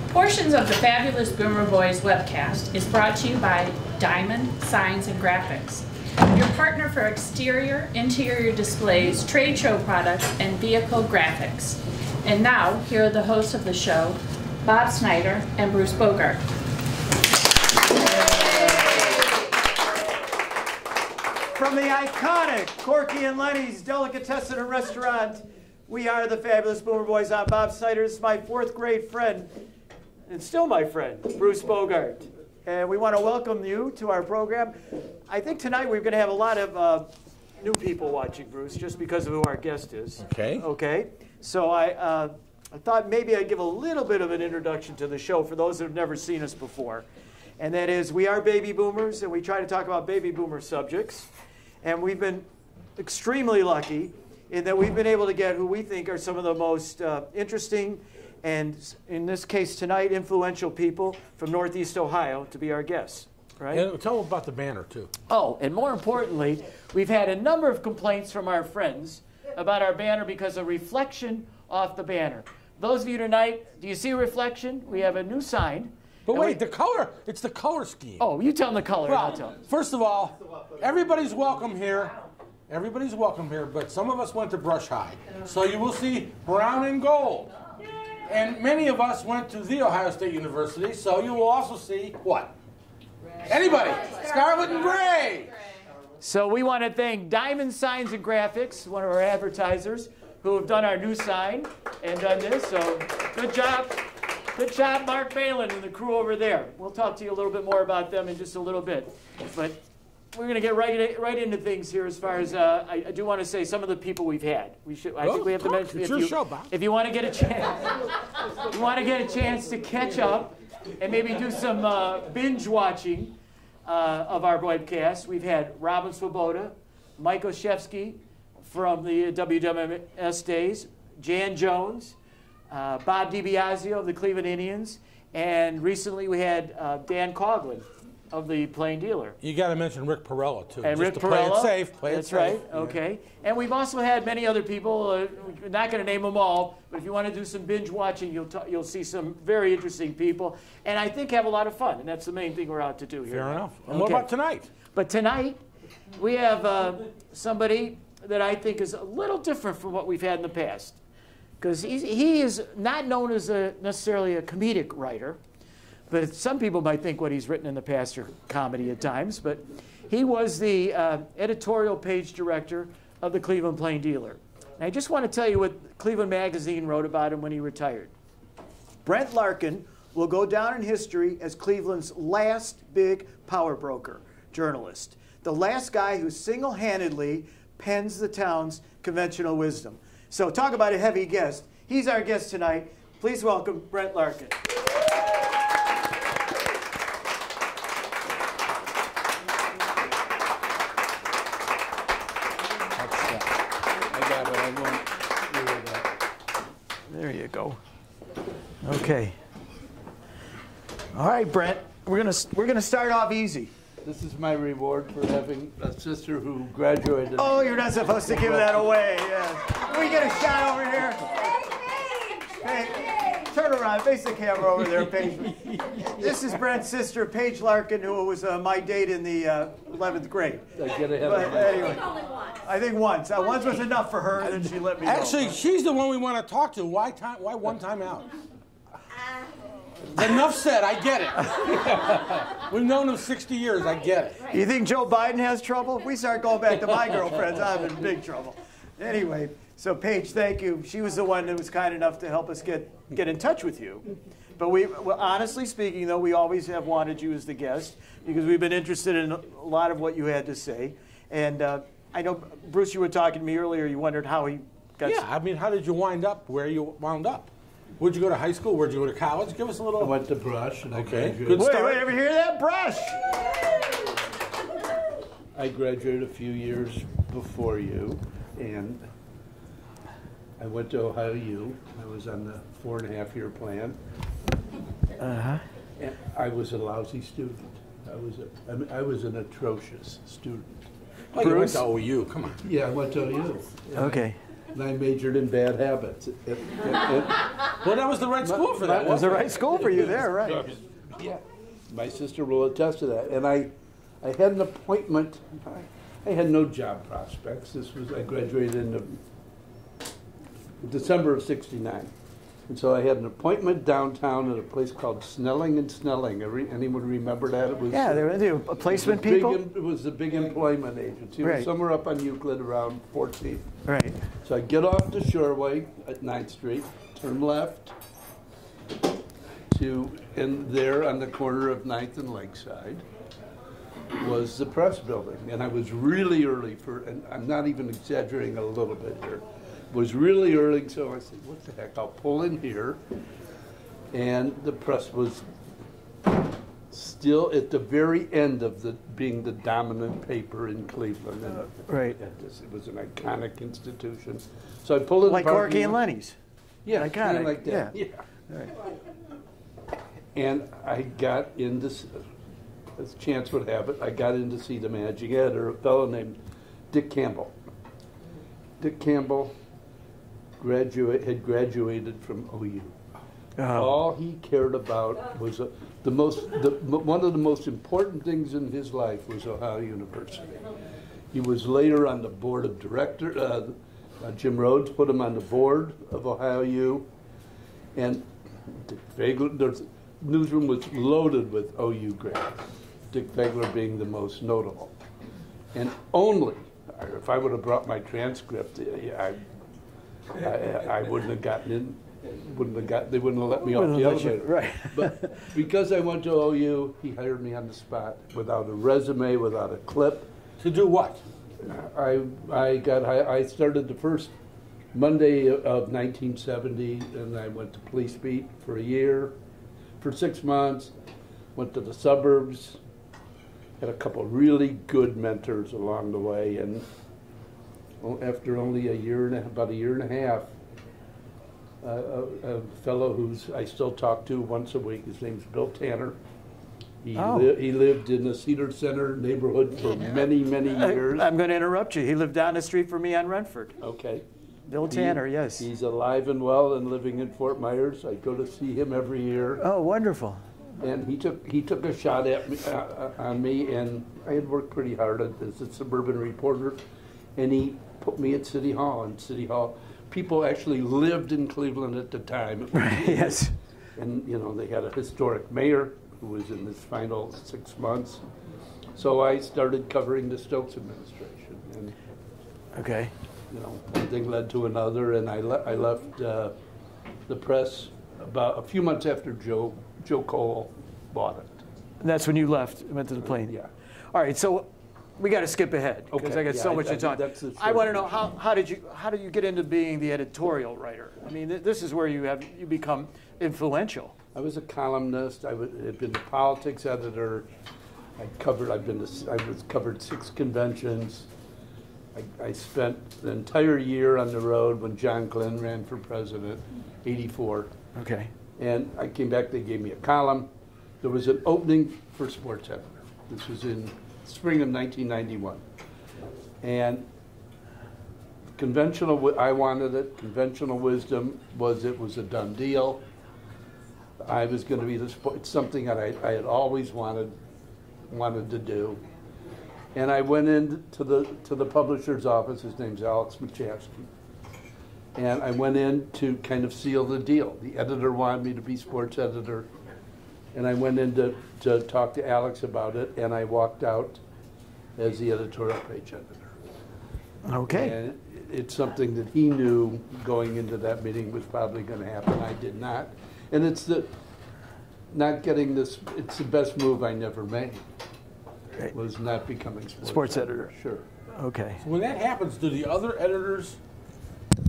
Portions of the Fabulous Boomer Boys webcast is brought to you by Diamond Signs and Graphics, your partner for exterior, interior displays, trade show products, and vehicle graphics. And now, here are the hosts of the show, Bob Snyder and Bruce Bogart. From the iconic Corky and Lenny's Delicatessen and Restaurant, we are the Fabulous Boomer Boys. I'm Bob Snyder. This is my fourth grade friend, and still my friend, Bruce Bogart. And we want to welcome you to our program. I think tonight we're going to have a lot of new people watching, Bruce, just because of who our guest is. Okay. Okay. So I thought maybe I'd give a little bit of an introduction to the show for those that have never seen us before. And that is, we are baby boomers, and we try to talk about baby boomer subjects. And we've been extremely lucky in that we've been able to get who we think are some of the most interesting and, in this case tonight, influential people from Northeast Ohio to be our guests. Right? And tell them about the banner, too. Oh, and more importantly, we've had a number of complaints from our friends about our banner because of reflection off the banner. Those of you tonight, do you see a reflection? We have a new sign. But wait, the color, it's the color scheme. Oh, you tell them the color, well, I'll tell them. First of all, everybody's welcome here. Everybody's welcome here, but some of us went to Brush High. So you will see brown and gold. And many of us went to The Ohio State University, so you will also see what? Anybody? Scarlet and gray. So we want to thank Diamond Signs and Graphics, one of our advertisers, who have done our new sign and done this. So good job. Good job, Mark Phelan and the crew over there. We'll talk to you a little bit more about them in just a little bit. But we're going to get right into things here as far as, I do want to say some of the people we've had. I think we have to mention, if you want to get a chance to catch up and maybe do some binge watching of our webcast, we've had Robin Swoboda, Mike Oshevsky from the WWMS days, Jan Jones, Bob DiBiasio of the Cleveland Indians, and recently we had Dan Coughlin of the Plain Dealer. You got to mention Rick Perella, too. And just Rick to Perella. Play it safe. Play That's it safe. right. Okay. And we've also had many other people. We're not going to name them all, but if you want to do some binge watching, you'll see some very interesting people, and I think have a lot of fun. And that's the main thing we're out to do here. Fair enough. And what about tonight? But tonight we have somebody that I think is a little different from what we've had in the past. Because he is not known as necessarily a comedic writer, but some people might think what he's written in the past are comedy at times. But he was the editorial page director of the Cleveland Plain Dealer. And I just want to tell you what Cleveland Magazine wrote about him when he retired. Brent Larkin will go down in history as Cleveland's last big power broker journalist, the last guy who single-handedly pens the town's conventional wisdom. So talk about a heavy guest. He's our guest tonight. Please welcome Brent Larkin. There you go. Okay. All right, Brent. We're gonna start off easy. This is my reward for having a sister who graduated. Oh, you're not supposed to give that away. Yeah. Can we get a shot over here? Hey, turn around. Face the camera over there, Paige. This is Brent's sister, Paige Larkin, who was my date in the 11th grade. Anyway, I think once. Once was enough for her, and then she let me go. Actually, she's the one we want to talk to. Why one time out? Enough said. I get it. We've known him 60 years. I get it. You think Joe Biden has trouble? If we start going back to my girlfriends, I'm in big trouble. Anyway, so Paige, thank you. She was the one that was kind enough to help us get in touch with you. But honestly speaking, though, we always have wanted you as the guest because we've been interested in a lot of what you had to say. And I know, Bruce, you were talking to me earlier. You wondered how he got. Yeah, I mean, how did you wind up where you wound up? Where'd you go to high school? Where'd you go to college? Give us a little. I went to Brush. And okay, good start. Wait, ever hear that? Brush! I graduated a few years before you, and I went to Ohio U. I was on the 4.5-year plan. Uh-huh. And I was a lousy student. I was an atrocious student. Oh, you went to OU. Come on. Yeah, I went to OU. Okay. and I majored in bad habits. Well, that was the right school for that. That was the wasn't right it? school for you there, right? Yeah, my sister will attest to that. And I had an appointment. I had no job prospects. I graduated in December of '69. And so I had an appointment downtown at a place called Snelling and Snelling. Anyone remember that? It was, Yeah, they were placement people. It was the big employment agency. It was Right. somewhere up on Euclid around 14th. Right. So I get off the Shoreway at 9th Street, turn left and there on the corner of 9th and Lakeside was the press building. And I was really early and I'm not even exaggerating a little bit here, was really early, so I said, what the heck, I'll pull in here. And the press was still at the very end of being the dominant paper in Cleveland. And Right. it was an iconic institution. So I pulled in Like the parking Corky and lot. Lenny's. Yeah, Iconic, kind of like that. yeah. Yeah. Right. And I got in this, as chance would have it, I got in to see the managing editor, a fellow named Dick Campbell. Dick Campbell had graduated from OU. Oh. All he cared about was one of the most important things in his life was Ohio University. He was later on the board of directors. Jim Rhodes put him on the board of Ohio U, and the newsroom was loaded with OU grads. Dick Fagler being the most notable, and only if I would have brought my transcript, I wouldn't have gotten in. They wouldn't have let me off the elevator. Right. But because I went to OU, he hired me on the spot without a resume, without a clip. To do what? I started the first Monday of 1970, and I went to police beat for a year, for 6 months. Went to the suburbs, had a couple really good mentors along the way, and after only about a year and a half, a fellow who's I still talk to once a week. His name's Bill Tanner. He lived in the Cedar Center neighborhood for many, many years. I'm going to interrupt you. He lived down the street from me on Renford. Okay. Bill Tanner, yes. He's alive and well and living in Fort Myers. I go to see him every year. Oh, wonderful. And he took a shot at me, on me, and I had worked pretty hard as a suburban reporter, and he put me at City Hall. And City Hall, people actually lived in Cleveland at the time. Right, yes. And they had a historic mayor who was in his final 6 months. So I started covering the Stokes administration, and Okay. one thing led to another, and I left the press about a few months after Joe Cole bought it. And that's when you left and went to the plane? Yeah. All right, so we got to skip ahead because Okay, I got so much to talk. I want to know how did you get into being the editorial writer? I mean, this is where you become influential. I was a columnist. I had been a politics editor. I was covered 6 conventions. I spent the entire year on the road when John Glenn ran for president, '84. Okay. And I came back, they gave me a column. There was an opening for sports editor. This was in spring of 1991. And I wanted it. Conventional wisdom was it was a done deal. I was going to be it's something that I had always wanted to do. And I went into the publisher's office. His name's Alex Machowski. And I went in to kind of seal the deal. The editor wanted me to be sports editor. And I went in to talk to Alex about it, and I walked out as the editorial page editor. Okay. And it's something that he knew going into that meeting was probably going to happen. I did not. And it's the best move I never made. Right. Was not becoming Sports editor. Sure. Okay. So when that happens, do the other editors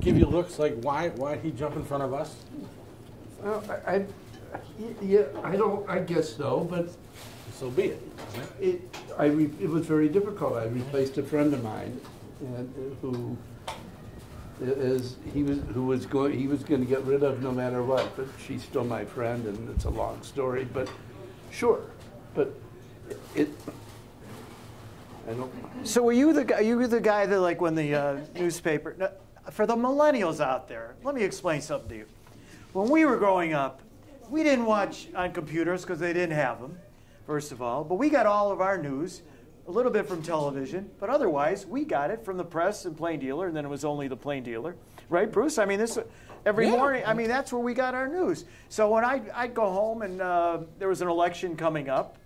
give you looks like, why did he jump in front of us? Well, I guess so, but So be it. it was very difficult. I replaced a friend of mine, and who was going to get rid of no matter what. But she's still my friend, and it's a long story. But sure, but I don't. So were you the guy that, like, when the newspaper? For the millennials out there, let me explain something to you. When we were growing up, we didn't watch on computers because they didn't have them, first of all. But we got all of our news, a little bit from television, but otherwise we got it from the press and Plain Dealer, and then it was only the Plain Dealer. Right, Bruce? I mean, this every morning, I mean, that's where we got our news. So when I'd go home and there was an election coming up,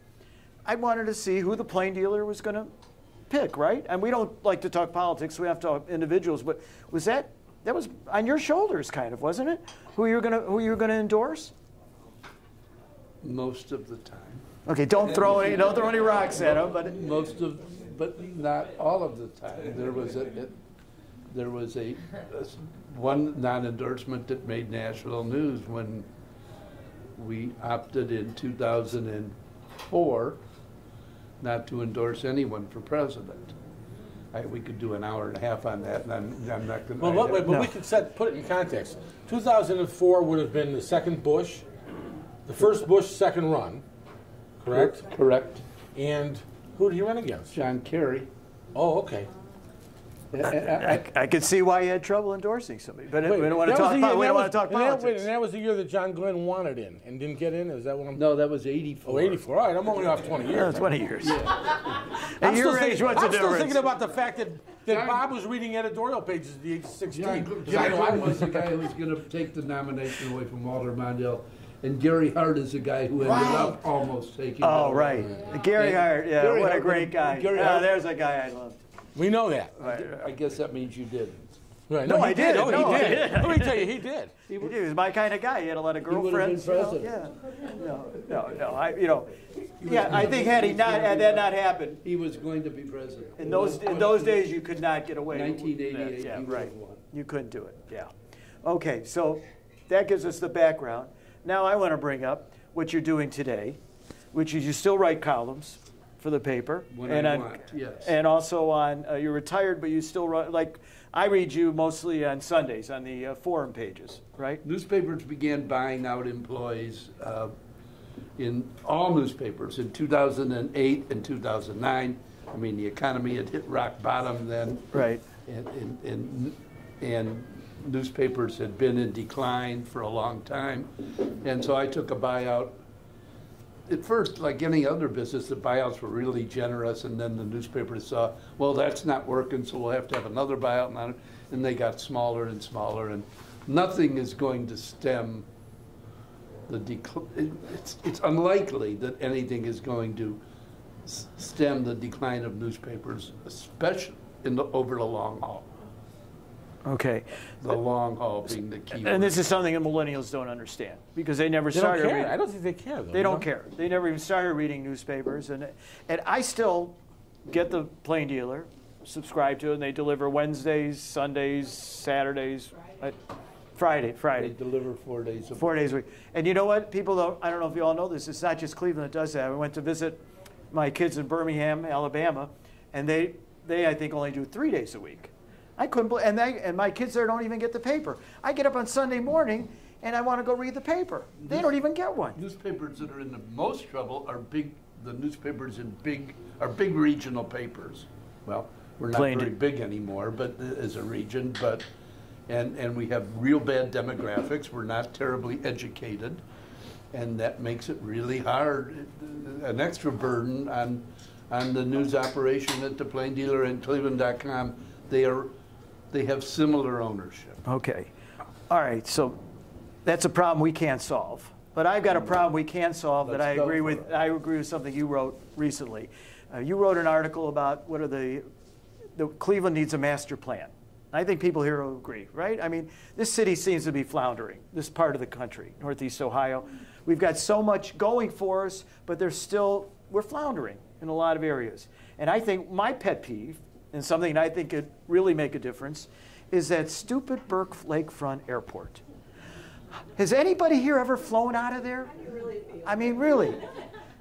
I wanted to see who the Plain Dealer was going to pick, right? And we don't like to talk politics, we have to talk individuals, but that was on your shoulders, kind of, wasn't it? Who you were gonna endorse? Most of the time. Okay, don't throw any rocks at him, but but not all of the time. There was one non-endorsement that made national news when we opted in 2004 not to endorse anyone for president. We could do an hour and a half on that, and I'm not going to. Well, but we could put it in context. 2004 would have been the second Bush, the first Bush second run, correct? Correct. And who did he run against? John Kerry. Oh, okay. I could see why you had trouble endorsing somebody, but we don't want to talk politics. And that was the year that John Glenn wanted in and didn't get in? Is that what I'm... No, that was 84. Oh, 84. All right, I'm only off 20 years. No, 20 years. Yeah. At your age, what's the difference? I'm still thinking about the fact that Bob was reading editorial pages at the age of 16. John Glenn was the guy who was going to take the nomination away from Walter Mondale. And Gary Hart is the guy who ended up almost taking it. Oh, right. Gary Hart, yeah, Gary what Hart, a great guy. There's a guy I loved. We know that. I guess that means you didn't. Right. No, I did. Oh, No, he I did. did. Let me tell you, he did. He was my kind of guy. He had a lot of girlfriends. He would have been president. No. I think had that not happened, He was going to be president. in those days you could not get away. 1988. Yeah, he would right. have won. You couldn't do it. Yeah. Okay, so that gives us the background. Now I want to bring up what you're doing today, which is you still write columns for the paper. When I want, yes. And also on, you're retired, but you still write, like, I read you mostly on Sundays on the forum pages, right? Newspapers began buying out employees in all newspapers in 2008 and 2009. I mean, the economy had hit rock bottom then. Right. And newspapers had been in decline for a long time. And so I took a buyout. At first, like any other business, the buyouts were really generous, and then the newspapers saw, well, that's not working, so we'll have to have another buyout, and they got smaller and smaller, and nothing is going to stem the decline. It's unlikely that anything is going to stem the decline of newspapers, especially over the long haul. Okay. The long haul being the key. And this is something that millennials don't understand because they never started don't care. reading. I don't think they care, though. They don't care. They never even started reading newspapers. And I still get the Plain Dealer, subscribe to it, and they deliver Wednesdays, Sundays, Saturdays, Friday. They deliver 4 days a week. 4 days a week. And you know what? People don't, I don't know if you all know this, it's not just Cleveland that does that. I went to visit my kids in Birmingham, Alabama, and they I think only do 3 days a week. I couldn't believe, and my kids there don't even get the paper. I get up on Sunday morning and I want to go read the paper. They don't even get one. Newspapers that are in the most trouble are big. The newspapers in big regional papers. Well, we're not very big anymore, but as a region, and we have real bad demographics. We're not terribly educated, and that makes it really hard. An extra burden on the news operation at the Plain Dealer and Cleveland.com. They have similar ownership. Okay. All right. So that's a problem we can't solve. But I've got a problem we can solve that I agree with. I agree with something you wrote recently. You wrote an article about what are the Cleveland needs a master plan. I think people here will agree, right? I mean, this city seems to be floundering, this part of the country, Northeast Ohio. We've got so much going for us, but we're floundering in a lot of areas. And I think my pet peeve, and something I think could really make a difference, is that stupid Burke Lakefront Airport. Has anybody here ever flown out of there? I mean, really.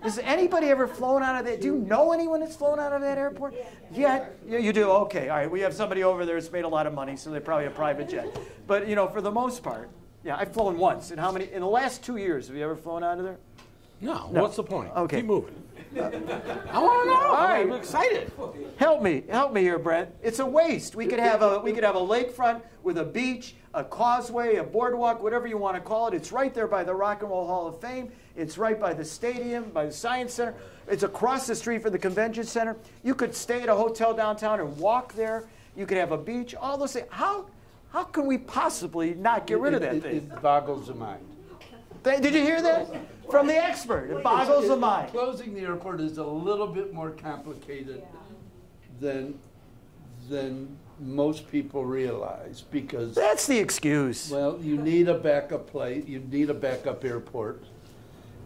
Has anybody ever flown out of there? Do you know anyone that's flown out of that airport? Yeah, you do? Okay, all right. We have somebody over there that's made a lot of money, so they probably have a private jet. But, for the most part, yeah, I've flown once. And how many, in the last 2 years, have you ever flown out of there? No. No. What's the point? Okay. Keep moving. I want to know. right. I'm excited. Help me here, Brent. It's a waste. We could have a lakefront with a beach, a causeway, a boardwalk, whatever you want to call it. It's right there by the Rock and Roll Hall of Fame. It's right by the stadium, by the Science Center. It's across the street from the convention center. You could stay at a hotel downtown and walk there. You could have a beach. All those things. How can we possibly not get rid of that thing? It boggles the mind. Did you hear that? From the expert. It boggles the mind. Closing the airport is a little bit more complicated than most people realize, because That's the excuse. well, you need a backup place, you need a backup airport,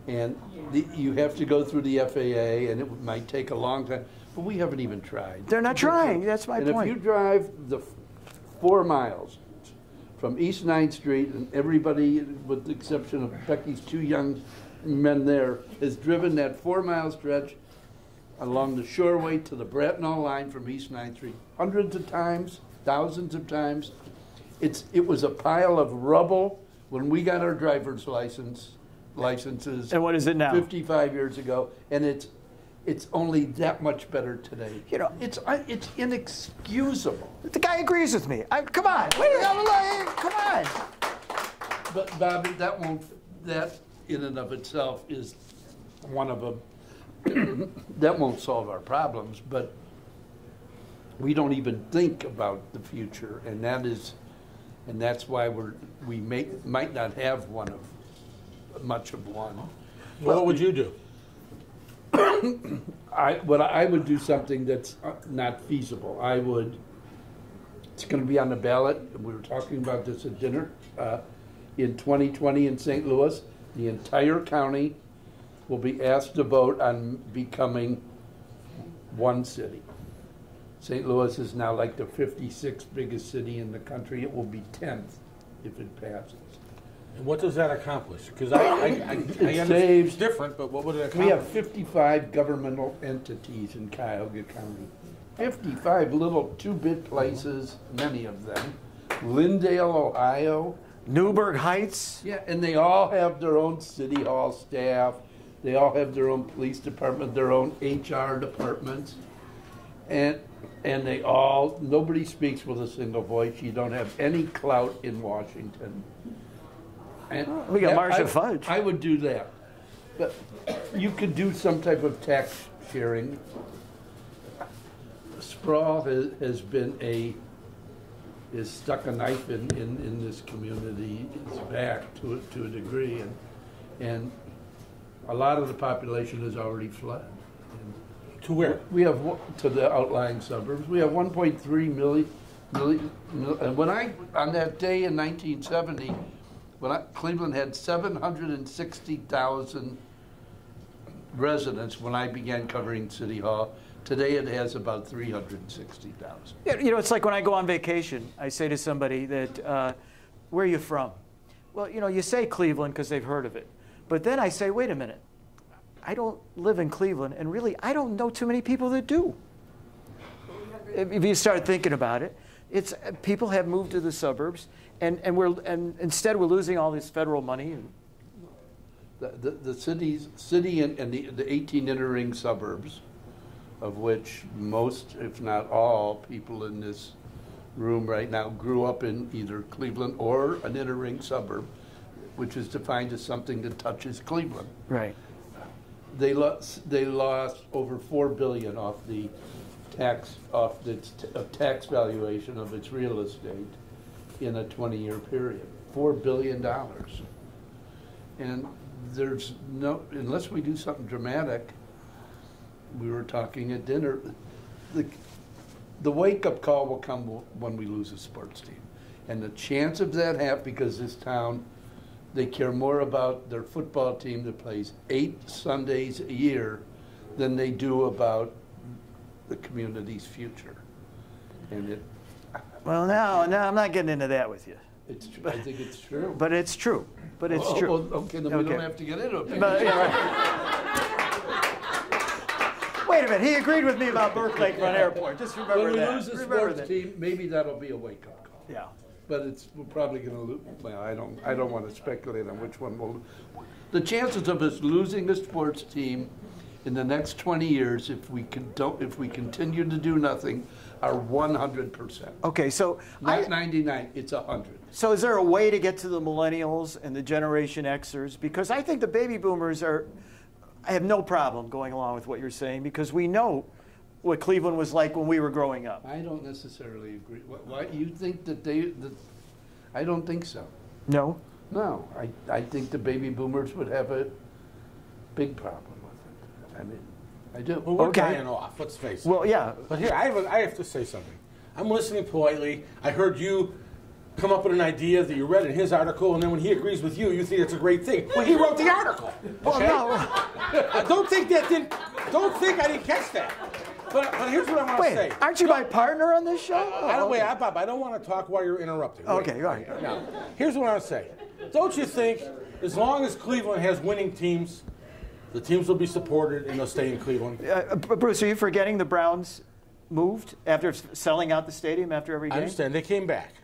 and you have to go through the FAA, and it might take a long time. But we haven't even tried. They're not trying. That's my and point. if you drive the 4 miles from East 9th Street, and everybody, with the exception of Becky's 2 young men there, has driven that 4-mile stretch along the shoreway to the Bratnall line from East 9th Street hundreds of times, thousands of times. It was a pile of rubble when we got our driver's licenses. And what is it now? 55 years ago, and it's only that much better today. You know, it's inexcusable. The guy agrees with me. Come on. Come on. But Bobby, that in and of itself is one of them. That won't solve our problems, but we don't even think about the future, and that's why we might not have much of one. Well, what would you do? I would do something that's not feasible. It's going to be on the ballot. We were talking about this at dinner. In 2020 in St. Louis, the entire county will be asked to vote on becoming one city. St. Louis is now like the 56th biggest city in the country. It will be 10th if it passes. And what does that accomplish? Because I understand saves- it's different, but what would it accomplish? We have 55 governmental entities in Cuyahoga County. 55 little 2-bit places, many of them. Lindale, Ohio. Newburgh Heights. Yeah, and they all have their own city hall staff. They all have their own police department, their own HR departments. And nobody speaks with a single voice. You don't have any clout in Washington. And We got Marcia Fudge. I would do that. But you could do some type of tax sharing. Sprawl has stuck a knife in this community's back to a degree, and a lot of the population has already fled. To where? We have to the outlying suburbs. We have 1.3 million. And on that day in 1970, Cleveland had 760,000 residents when I began covering City Hall. Today it has about 360,000. You know, it's like when I go on vacation, I say to somebody that, where are you from? Well, you say Cleveland because they've heard of it. But then I say, wait a minute. I don't live in Cleveland, and really, I don't know too many people that do. If you start thinking about it, people have moved to the suburbs, and instead we're losing all this federal money. The city and the 18 inner ring suburbs, of which most, if not all, people in this room right now grew up in either Cleveland or an inner ring suburb, which is defined as something that touches Cleveland. Right. They lost over $4 billion off the tax valuation of its real estate in a 20-year period. $4 billion, and there's unless we do something dramatic. We were talking at dinner. The wake-up call will come when we lose a sports team, and the chance of that happening, because this town, they care more about their football team that plays 8 Sundays a year than they do about the community's future. And Well, now I'm not getting into that with you. I think it's true. But it's true. But it's true. Well, okay, then we don't have to get into it. But, yeah, right. Wait a minute. He agreed with me about Burke Lakefront Airport. Just remember When we that. lose a Remember sports that. team, maybe that'll be a wake-up call. Yeah. but we're probably going to lose. Well, I don't want to speculate on which one will. The chances of us losing a sports team in the next 20 years, if we continue to do nothing, are 100%. Okay, so not 99, it's 100. So is there a way to get to the millennials and the Generation Xers? Because I think the baby boomers I have no problem going along with what you're saying, because we know what Cleveland was like when we were growing up. I don't necessarily agree. Why you think that I don't think so. No? No, I think the baby boomers would have a big problem with it. I mean, I do. Well, we're dying off, let's face it. Well, yeah. But here, I have to say something. I'm listening politely. I heard you come up with an idea that you read in his article, and then when he agrees with you, you think it's a great thing. Well, he wrote the article. Well, Okay? no. Don't think I didn't catch that. But here's what I want to say. Aren't you my partner on this show? Bob, I don't want to talk while you're interrupting. Wait. Okay, all right. Now, here's what I want to say. Don't you think, as long as Cleveland has winning teams, the teams will be supported and they'll stay in Cleveland? Bruce, are you forgetting the Browns moved after selling out the stadium after every game? I understand. They came back.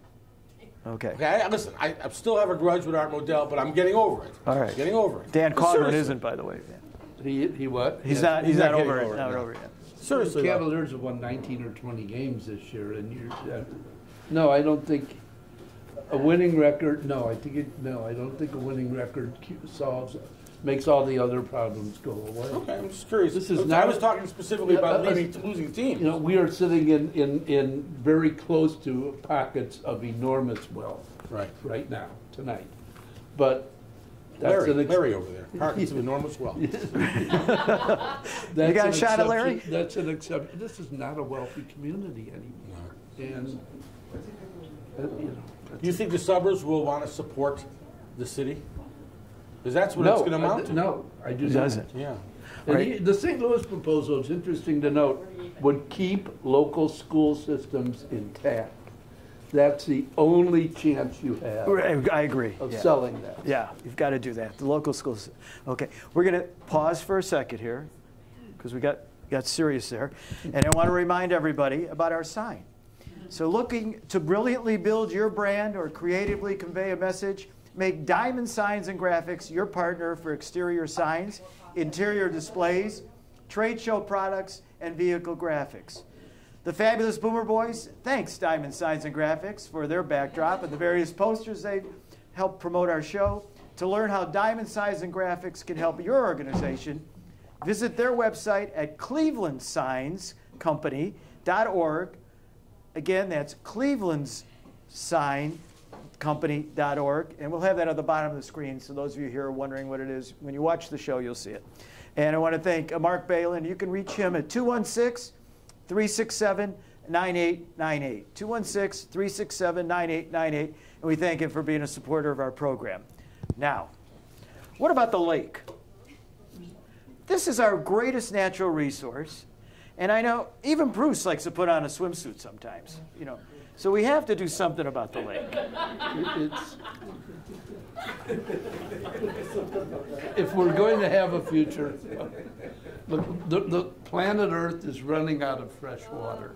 Okay. Listen, I still have a grudge with Art Modell, but I'm getting over it. All right. Getting over it. Dan Coughlin isn't, by the way. He what? He's not over it. Not over it yet. Seriously. The Cavaliers have won 19 or 20 games this year, and no, I don't think a winning record. No, I don't think a winning record makes all the other problems go away. Okay, I'm just curious. I was talking specifically about losing teams. You know, we are sitting in very close to pockets of enormous wealth right now, tonight. But that's Larry over there. Pockets of enormous wealth. You got a shot at Larry? That's an exception. This is not a wealthy community anymore. And Do you think the suburbs will want to support the city? Because that's what it's going to amount to. No, I do not. It doesn't. Yeah. And the St. Louis proposal, it's interesting to note, would keep local school systems intact. That's the only chance you have I agree. of selling that. Yeah, you've got to do that. The local schools. Okay, we're going to pause for a second here because we got serious there. And I want to remind everybody about our sign. So looking to brilliantly build your brand or creatively convey a message, make Diamond Signs and Graphics your partner for exterior signs, interior displays, trade show products, and vehicle graphics. The fabulous Boomer Boys thanks Diamond Signs and Graphics for their backdrop and the various posters they've helped promote our show. To learn how Diamond Signs and Graphics can help your organization, visit their website at clevelandsignscompany.org. Again, that's clevelandsigncompany.org, and we'll have that at the bottom of the screen, so those of you here are wondering what it is, when you watch the show, you'll see it. And I want to thank Mark Balin. You can reach him at 216-367-9898. 216-367-9898, and we thank him for being a supporter of our program. Now, what about the lake? This is our greatest natural resource, and I know even Bruce likes to put on a swimsuit sometimes, you know. So we have to do something about the lake. If we're going to have a future, look, the planet Earth is running out of fresh water.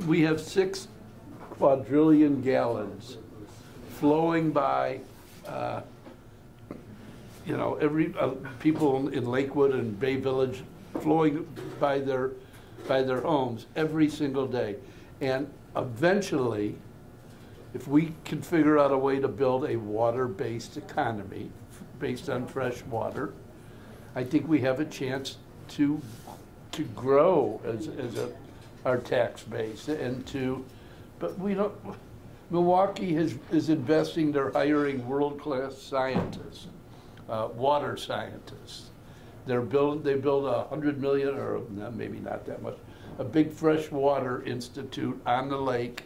We have 6 quadrillion gallons flowing by, every people in Lakewood and Bay Village flowing by their homes every single day. And eventually, if we can figure out a way to build a water-based economy based on fresh water, I think we have a chance to grow as our tax base but we don't. Milwaukee is investing. They're hiring world-class scientists, water scientists. They build $100 million, or maybe not that much, a big freshwater institute on the lake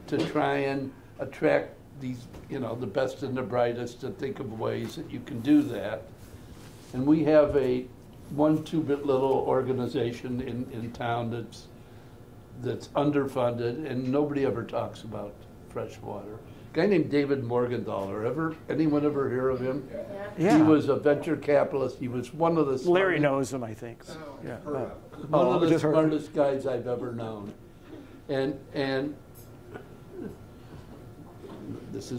to try and attract these, the best and the brightest, to think of ways that you can do that. And we have a 1-2-bit little organization in town that's underfunded, and nobody ever talks about fresh water. A guy named David Morgenthaler, anyone ever hear of him? Yeah. He was a venture capitalist. He was one of the smartest, Larry knows him, I think. Yeah. one of the smartest guys I've ever known. And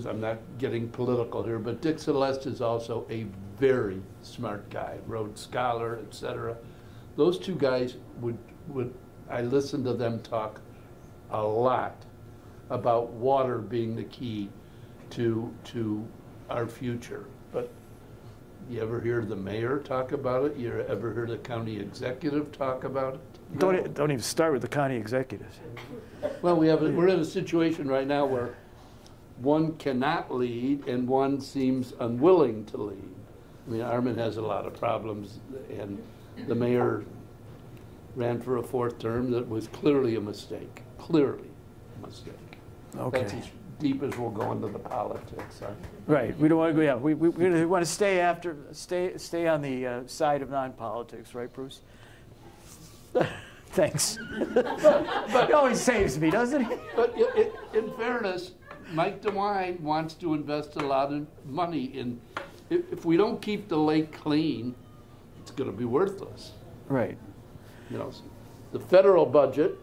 I'm not getting political here, but Dick Celeste is also a very smart guy, Rhodes Scholar, etc. Those two guys I listened to them talk a lot about water being the key to our future. But you ever hear the mayor talk about it? You ever hear the county executive talk about it? Don't even start with the county executives. Well, we're in a situation right now where one cannot lead and one seems unwilling to lead. I mean, Armin has a lot of problems, and the mayor ran for a 4th term that was clearly a mistake. Clearly a mistake. Okay. That's as deep as we'll go into the politics. Right. We don't want to go. Yeah. We want to stay on the side of non-politics, right, Bruce? Thanks. But he always saves me, doesn't he? But in fairness, Mike DeWine wants to invest a lot of money in. If we don't keep the lake clean, it's going to be worthless. Right. You know, the federal budget,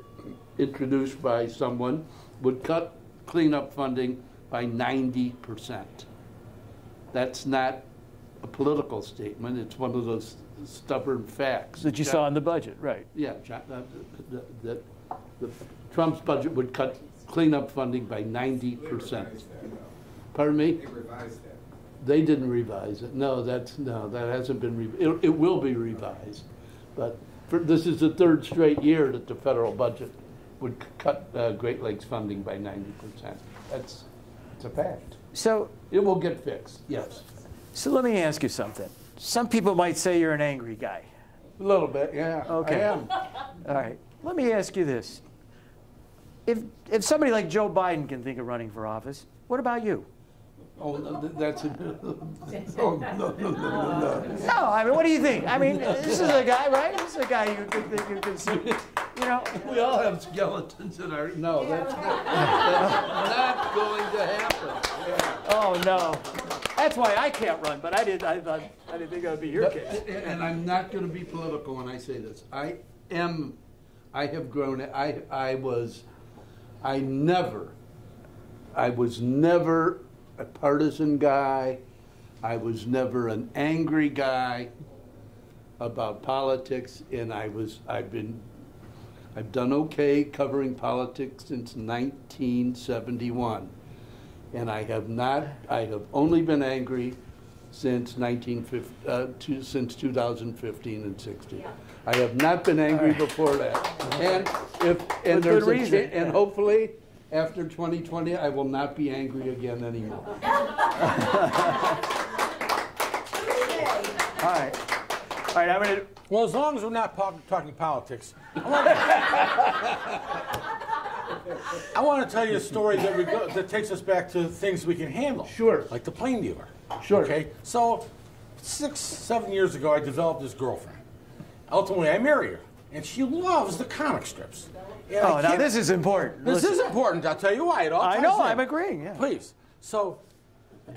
introduced by someone, would cut cleanup funding by 90%. That's not a political statement. It's one of those stubborn facts. That you saw in the budget, right? Yeah, Trump's budget would cut cleanup funding by 90%. Pardon me? They revised that. They didn't revise it. No, that hasn't been revised. It will be revised, but this is the 3rd straight year that the federal budget would cut Great Lakes funding by 90%. It's a fact. So it will get fixed. Yes. So let me ask you something. Some people might say you're an angry guy. A little bit, yeah. Okay. I am. All right. Let me ask you this. If somebody like Joe Biden can think of running for office, what about you? Oh, that's a, oh, no. No, I mean, what do you think? I mean, this is a guy, right? This is a guy you can see, you know. We all have skeletons in our, no, that's not going to happen. Yeah. Oh, no. That's why I can't run, but I didn't think that would be your case. And I'm not going to be political when I say this. I have grown, I was never a partisan guy. I was never an angry guy about politics, and I've done okay covering politics since 1971, and I have only been angry since 2015 and 16. I have not been angry before that, and there's a reason, and hopefully, after 2020, I will not be angry again anymore. All right, I'm going to... Well, as long as we're not talking politics, I want to tell you a story that takes us back to things we can handle. Sure. Like the plane dealer. Sure. Okay, so 6-7 years ago, I developed this girlfriend. Ultimately, I marry her, and she loves the comic strips. And now this is important. This is important. I'll tell you why. It all ties I know. in. I'm agreeing. Yeah. Please. So,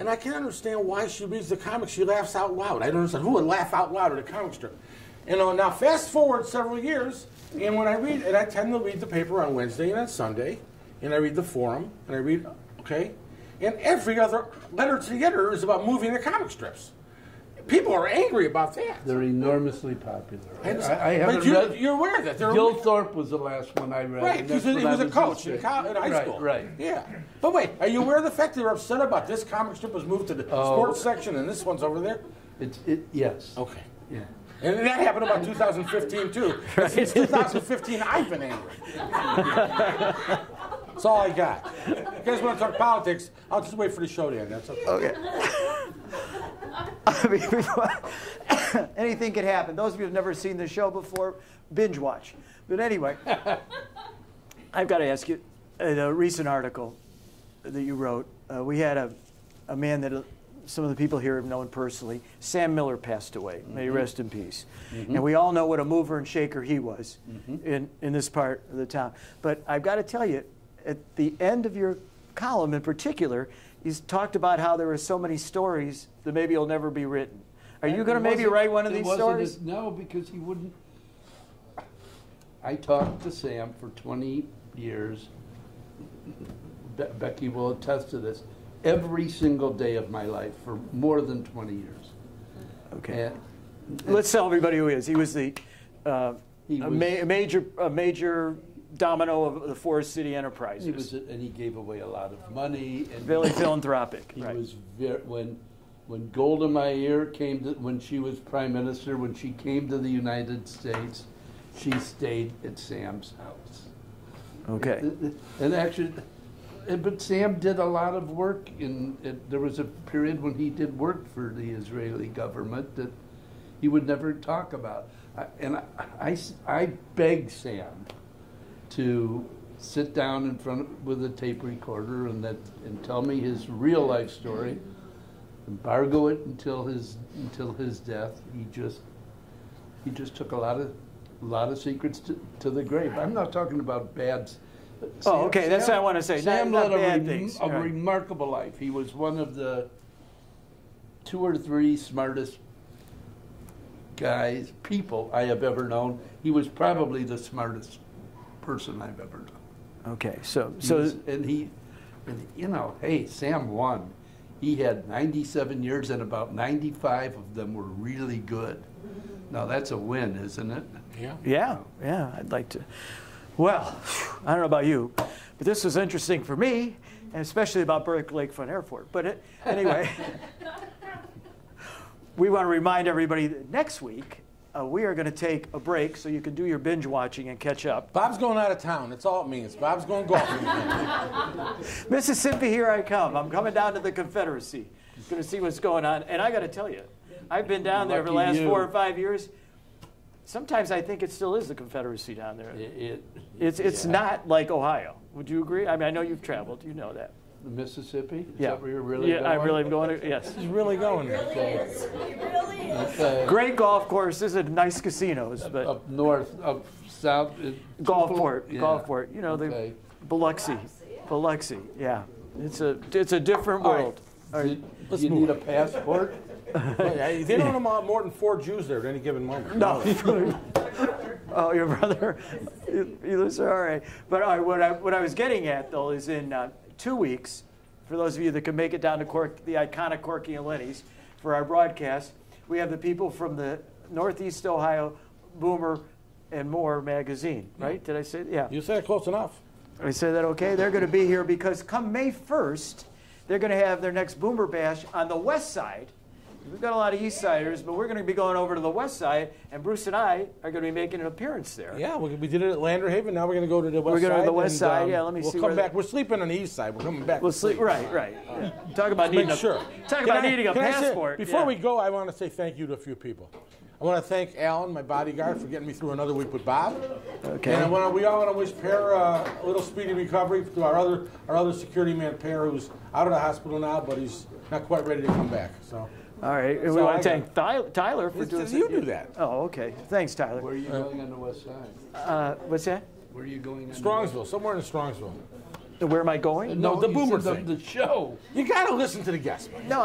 and I can understand why she reads the comics. She laughs out loud. I don't understand who would laugh out loud at a comic strip. You know. Now, fast forward several years, and when I read, and I tend to read the paper on Wednesday and on Sunday, and I read the forum, and I read, okay, and every other letter to the editor is about moving the comic strips. People are angry about that. They're enormously popular. I haven't read. You're aware of that. Gil Thorpe was the last one I read. Right, because he was a coach in high school. Right. Yeah. But wait, are you aware of the fact that they're upset about this comic strip was moved to the sports section and this one's over there? Yes. Okay. Yeah. And that happened about 2015 too. Since 2015, I've been angry. That's all I got. If you guys want to talk politics, I'll just wait for the show to end. That's okay. Okay. I mean, anything could happen. Those of you who've never seen the show before, binge watch. But anyway, I've got to ask you, in a recent article that you wrote, we had a man that some of the people here have known personally. Sam Miller passed away. May he rest in peace. Mm-hmm. And we all know what a mover and shaker he was in this part of the town. But I've got to tell you, at the end of your column in particular, he's talked about how there were so many stories that maybe will never be written. Are you going to maybe write one of these stories? No, because he wouldn't. I talked to Sam for 20 years. Becky will attest to this. every single day of my life for more than 20 years. Okay. And Let's tell everybody who he is. He was the He a was- major domino of the Forest City Enterprises. He was, and he gave away a lot of money. And Very philanthropic. He Right. was when Golda Meir came to, when she was prime minister, when she came to the United States, she stayed at Sam's house. Okay. And actually, but Sam did a lot of work there was a period when he did work for the Israeli government that he would never talk about. I begged Sam to sit down in front with a tape recorder and tell me his real life story, embargo it until his death. He just took a lot of secrets to the grave. I'm not talking about bad. Oh, okay. That's what I want to say. Sam Not led bad things. a Right. remarkable life. He was one of the 2 or 3 smartest people I have ever known. He was probably the smartest person I've ever known. Okay. So You know, hey, Sam won. He had 97 years, and about 95 of them were really good. Now that's a win, isn't it? Yeah. yeah. I'd like to. Well, I don't know about you, but this was interesting for me, and especially about Berkeley Lakefront Airport. But anyway, we want to remind everybody that next week we are going to take a break so you can do your binge watching and catch up. Bob's going out of town. That's all it means. Bob's going golfing. Mississippi, here I come. I'm coming down to the Confederacy. Going to see what's going on. And I got to tell you, I've been down there for the last 4 or 5 years. Sometimes I think it still is the Confederacy down there. It's not like Ohio. Would you agree? I mean, I know you've traveled. You know that. Mississippi? Is Yeah. that where you're really going? I really am going. Yes. He's really going there. Okay. Great golf courses and nice casinos, but Up north, up south. Gulfport, Yeah. Gulfport. You know Okay. Biloxi. Yeah, it's a different All right. world. All right. Do you need a passport? They don't have more than 4 Jews there at any given moment. No. Oh, your brother. You listen, all right. But all right, what I was getting at though is in 2 weeks, for those of you that can make it down to the iconic Corky and Lenny's for our broadcast, we have the people from the Northeast Ohio Boomer and More magazine. Right? Did I say that? Yeah. You said it close enough. I say that okay? They're going to be here because come May 1st, they're going to have their next Boomer Bash on the west side. We've got a lot of East Siders, but we're going to be going over to the west side, and Bruce and I are going to be making an appearance there. Yeah, we did it at Lander Haven. Now we're going to go to the west side. We're going to the west side. Yeah, let me we'll see. We'll come back. We're sleeping on the east side. We're coming back. We'll sleep. Right. Yeah. Talk about needing needing a passport. Before we go, I want to say thank you to a few people. I want to thank Alan, my bodyguard, for getting me through another week with Bob. Okay. And we all want to wish Per a little speedy recovery to our other security man, Per, who's out of the hospital now, but he's not quite ready to come back. So. All right. So We want to thank Tyler for doing You do that. Oh, okay. Thanks, Tyler. Where are you going on the west side? What's that? Where are you going on Strongsville, somewhere in Strongsville. Where am I going? No, the you Boomer said thing. the show. You got to listen to the guests, man. No,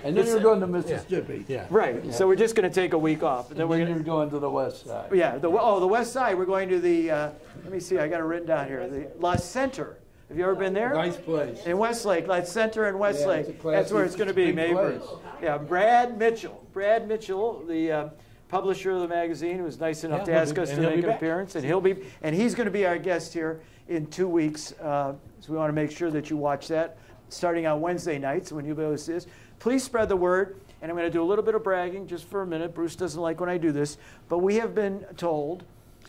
And then you're going to Mississippi. Yeah. right. Yeah. So we're just going to take a week off. And then you're going to the west side. Yeah. The west side. We're going to the. Let me see. I got it written down here. The La Center. Have you ever been there? Nice place. In Westlake, La Center in Westlake. it's a classy- That's where it's going to be. big May place. 1st. Yeah. Brad Mitchell, the publisher of the magazine, was nice enough to he'll ask be- us and to he'll make be an back. appearance, and he's going to be our guest here in 2 weeks. So we want to make sure that you watch that, starting on Wednesday nights when you'll be able to see this. Please spread the word. And I'm going to do a little bit of bragging just for a minute. Bruce doesn't like when I do this. But we have been told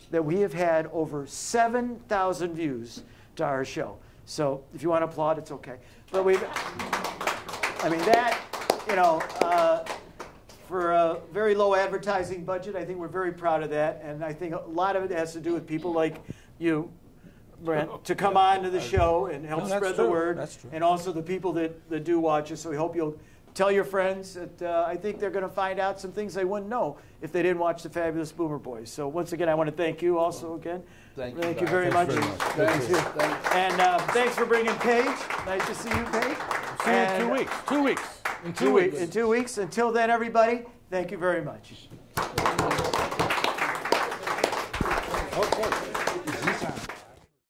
that we have had over 7,000 views to our show. So if you want to applaud, it's okay. But for a very low advertising budget, I think we're very proud of that. And I think a lot of it has to do with people like you, Brent, to come on to the show and help No, that's spread the true. word. That's true. And also the people that do watch us. So we hope you'll tell your friends that I think they're going to find out some things they wouldn't know if they didn't watch the Fabulous Boomer Boys. So once again, I want to thank you also again. Thank you Bob. very much. Thanks. Thanks. And thanks for bringing Paige. Nice to see you, Paige. See you in 2 weeks. 2 weeks. In 2 weeks. In 2 weeks. Until then, everybody, thank you very much. Okay.